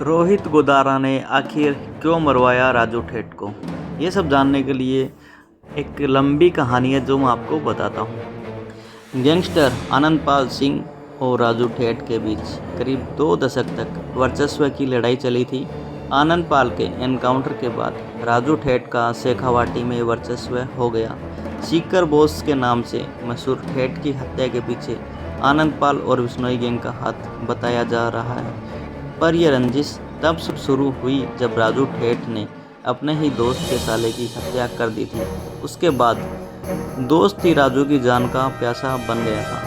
रोहित गोदारा ने आखिर क्यों मरवाया राजू ठेठ को, ये सब जानने के लिए एक लंबी कहानी है जो मैं आपको बताता हूँ। गैंगस्टर आनंदपाल सिंह और राजू ठेठ के बीच करीब 2 दशक तक वर्चस्व की लड़ाई चली थी। आनंदपाल के एनकाउंटर के बाद राजू ठेठ का शेखावाटी में वर्चस्व हो गया। सीकर बोस के नाम से मशहूर ठेठ की हत्या के पीछे आनंदपाल और विश्नोई गैंग का हाथ बताया जा रहा है। पर यह रंजिश तब शुरू हुई जब राजू ठेठ ने अपने ही दोस्त के साले की हत्या कर दी थी। उसके बाद दोस्त ही राजू की जान का प्यासा बन गया था।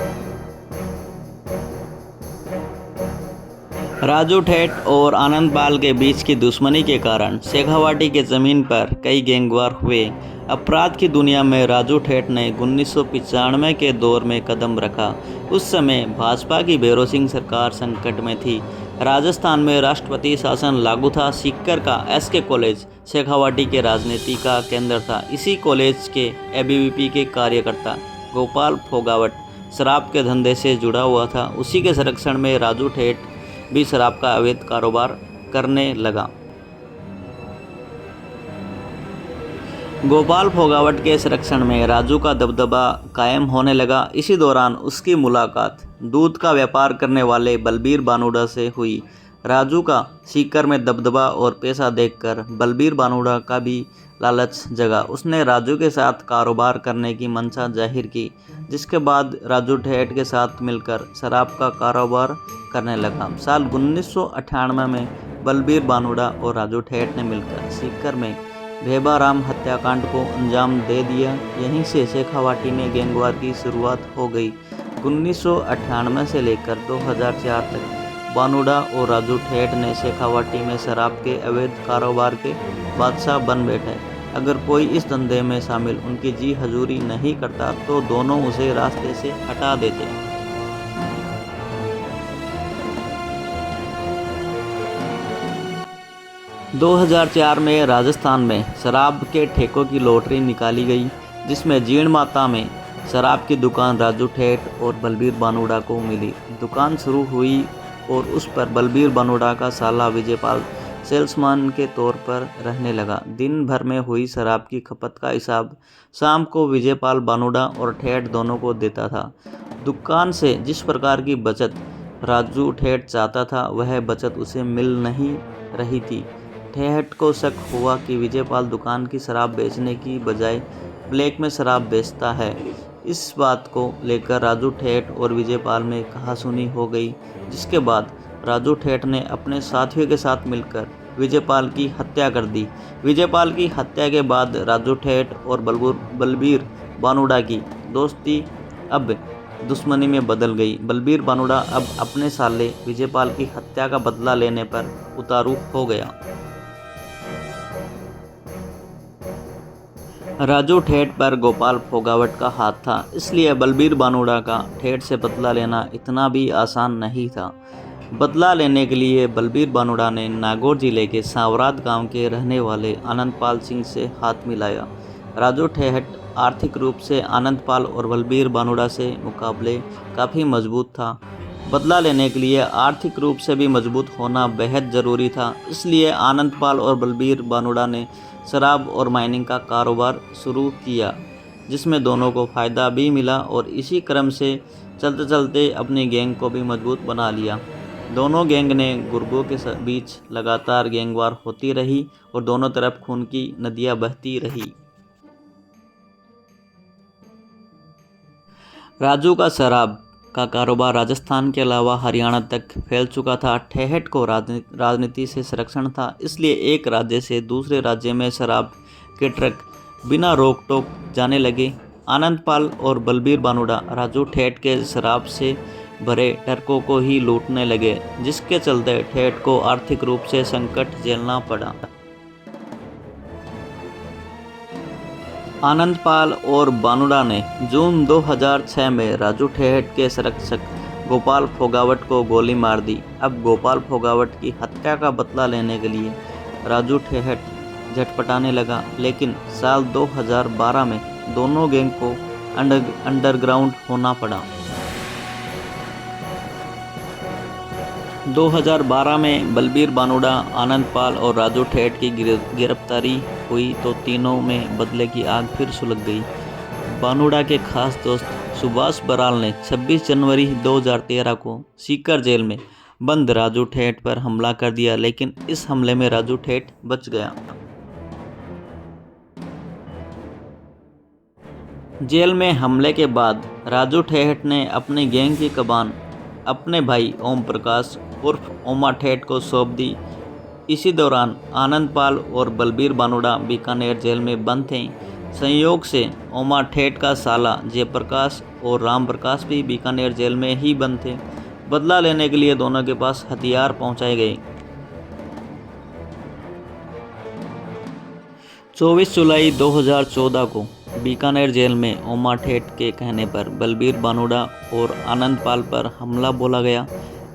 राजू ठेठ और आनंदपाल के बीच की दुश्मनी के कारण शेखावाटी के ज़मीन पर कई गैंगवार हुए। अपराध की दुनिया में राजू ठेठ ने 1995 के दौर में कदम रखा। उस समय भाजपा की भैरों सिंह सरकार संकट में थी। राजस्थान में राष्ट्रपति शासन लागू था। सीकर का एसके कॉलेज शेखावाटी के राजनीति का केंद्र था। इसी कॉलेज के एबीवीपी के कार्यकर्ता गोपाल फोगावट शराब के धंधे से जुड़ा हुआ था। उसी के संरक्षण में राजू ठेठ भी शराब का अवैध कारोबार करने लगा। गोपाल फोगावट के संरक्षण में राजू का दबदबा कायम होने लगा। इसी दौरान उसकी मुलाकात दूध का व्यापार करने वाले बलबीर बानुड़ा से हुई। राजू का सीकर में दबदबा और पैसा देखकर बलबीर बानुड़ा का भी लालच जगा। उसने राजू के साथ कारोबार करने की मंशा जाहिर की, जिसके बाद राजू ठेठ के साथ मिलकर शराब का कारोबार करने लगा। साल 1998 में बलबीर बानुड़ा और राजू ठेठ ने मिलकर सीकर में भेबाराम हत्याकांड को अंजाम दे दिया। यहीं से शेखावाटी में गैंगवार की शुरुआत हो गई। 1998 से लेकर 2004 तक बानुड़ा और राजू ठेठ ने शेखावाटी में शराब के अवैध कारोबार के बादशाह बन बैठे। अगर कोई इस धंधे में शामिल उनकी जी हजूरी नहीं करता तो दोनों उसे रास्ते से हटा देते। – 2004 में राजस्थान में शराब के ठेकों की लॉटरी निकाली गई, जिसमें जीण माता में शराब की दुकान राजू ठेठ और बलबीर बानुड़ा को मिली। दुकान शुरू हुई और उस पर बलबीर बानुड़ा का साला विजयपाल सेल्समैन के तौर पर रहने लगा। दिन भर में हुई शराब की खपत का हिसाब शाम को विजयपाल बानुड़ा और ठेठ दोनों को देता था। दुकान से जिस प्रकार की बचत राजू ठेठ चाहता था, वह बचत उसे मिल नहीं रही थी। ठेठ को शक हुआ कि विजयपाल दुकान की शराब बेचने की बजाय ब्लैक में शराब बेचता है। इस बात को लेकर राजू ठेठ और विजयपाल में कहासुनी हो गई, जिसके बाद राजू ठेठ ने अपने साथियों के साथ मिलकर विजयपाल की हत्या कर दी। विजयपाल की हत्या के बाद राजू ठेठ और बलबीर बानुड़ा की दोस्ती अब दुश्मनी में बदल गई। बलबीर बानुड़ा अब अपने साले विजयपाल की हत्या का बदला लेने पर उतारू हो गया। राजू ठेठ पर गोपाल फोगावट का हाथ था, इसलिए बलबीर बानुड़ा का ठेठ से बदला लेना इतना भी आसान नहीं था। बदला लेने के लिए बलबीर बानुड़ा ने नागौर जिले के सांवराद गांव के रहने वाले आनंदपाल सिंह से हाथ मिलाया। राजू ठेठ आर्थिक रूप से आनंदपाल और बलबीर बानुड़ा से मुकाबले काफ़ी मजबूत था। बदला लेने के लिए आर्थिक रूप से भी मजबूत होना बेहद ज़रूरी था। इसलिए आनंदपाल और बलबीर बानुड़ा ने शराब और माइनिंग का कारोबार शुरू किया, जिसमें दोनों को फ़ायदा भी मिला और इसी क्रम से चलते चलते अपनी गैंग को भी मजबूत बना लिया। दोनों गैंग ने गुर्गों के बीच लगातार गैंगवार होती रही और दोनों तरफ खून की नदियां बहती रही। राजू का शराब का कारोबार राजस्थान के अलावा हरियाणा तक फैल चुका था। ठेठ को राजनीति से संरक्षण था, इसलिए एक राज्य से दूसरे राज्य में शराब के ट्रक बिना रोक टोक जाने लगे। आनंदपाल और बलबीर बानुड़ा राजू ठेठ के शराब से भरे ट्रकों को ही लूटने लगे, जिसके चलते ठेठ को आर्थिक रूप से संकट झेलना पड़ा। आनंदपाल और बानुड़ा ने जून 2006 में राजू ठेठ के संरक्षक गोपाल फोगावट को गोली मार दी। अब गोपाल फोगावट की हत्या का बदला लेने के लिए राजू ठेठ झटपटाने लगा, लेकिन साल 2012 में दोनों गैंग को अंडरग्राउंड होना पड़ा। 2012 में बलबीर बानुड़ा, आनंद पाल और राजू ठेठ की गिरफ्तारी हुई तो तीनों में बदले की आग फिर सुलग गई। बानुड़ा के खास दोस्त सुभाष बराल ने 26 जनवरी 2013 को सीकर जेल में बंद राजू ठेठ पर हमला कर दिया, लेकिन इस हमले में राजू ठेठ बच गया। जेल में हमले के बाद राजू ठेठ ने अपनी गैंग की कमान अपने भाई ओम प्रकाश उर्फ ओमा ठेठ को सौंप दी। इसी दौरान आनंद पाल और बलबीर बानुड़ा बीकानेर जेल में बंद थे। संयोग से ओमा ठेठ का साला जयप्रकाश और राम प्रकाश भी बीकानेर जेल में ही बंद थे। बदला लेने के लिए दोनों के पास हथियार पहुंचाए गए। 24 जुलाई 2014 को बीकानेर जेल में ओमा ठेठ के कहने पर बलबीर बानुड़ा और आनंद पाल पर हमला बोला गया।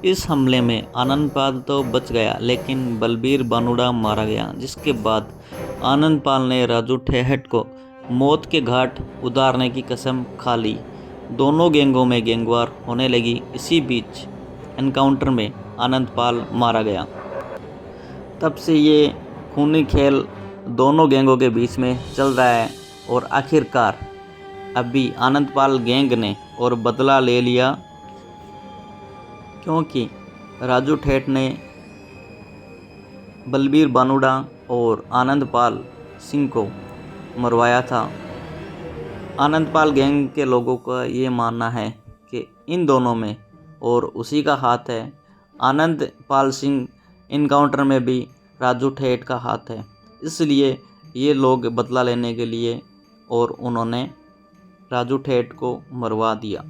इस हमले में आनंद पाल तो बच गया, लेकिन बलबीर बानुड़ा मारा गया, जिसके बाद आनंद पाल ने राजू ठेठ को मौत के घाट उतारने की कसम खा ली। दोनों गैंगों में गैंगवार होने लगी। इसी बीच एनकाउंटर में आनंद पाल मारा गया। तब से ये खूनी खेल दोनों गैंगों के बीच में चल रहा है और आखिरकार अभी आनंद पाल गैंग ने और बदला ले लिया, क्योंकि राजू ठेठ ने बलबीर बानुड़ा और आनंद पाल सिंह को मरवाया था। आनंद पाल गैंग के लोगों का ये मानना है कि इन दोनों में और उसी का हाथ है। आनंद पाल सिंह इनकाउंटर में भी राजू ठेठ का हाथ है, इसलिए ये लोग बदला लेने के लिए और उन्होंने राजू ठेठ को मरवा दिया।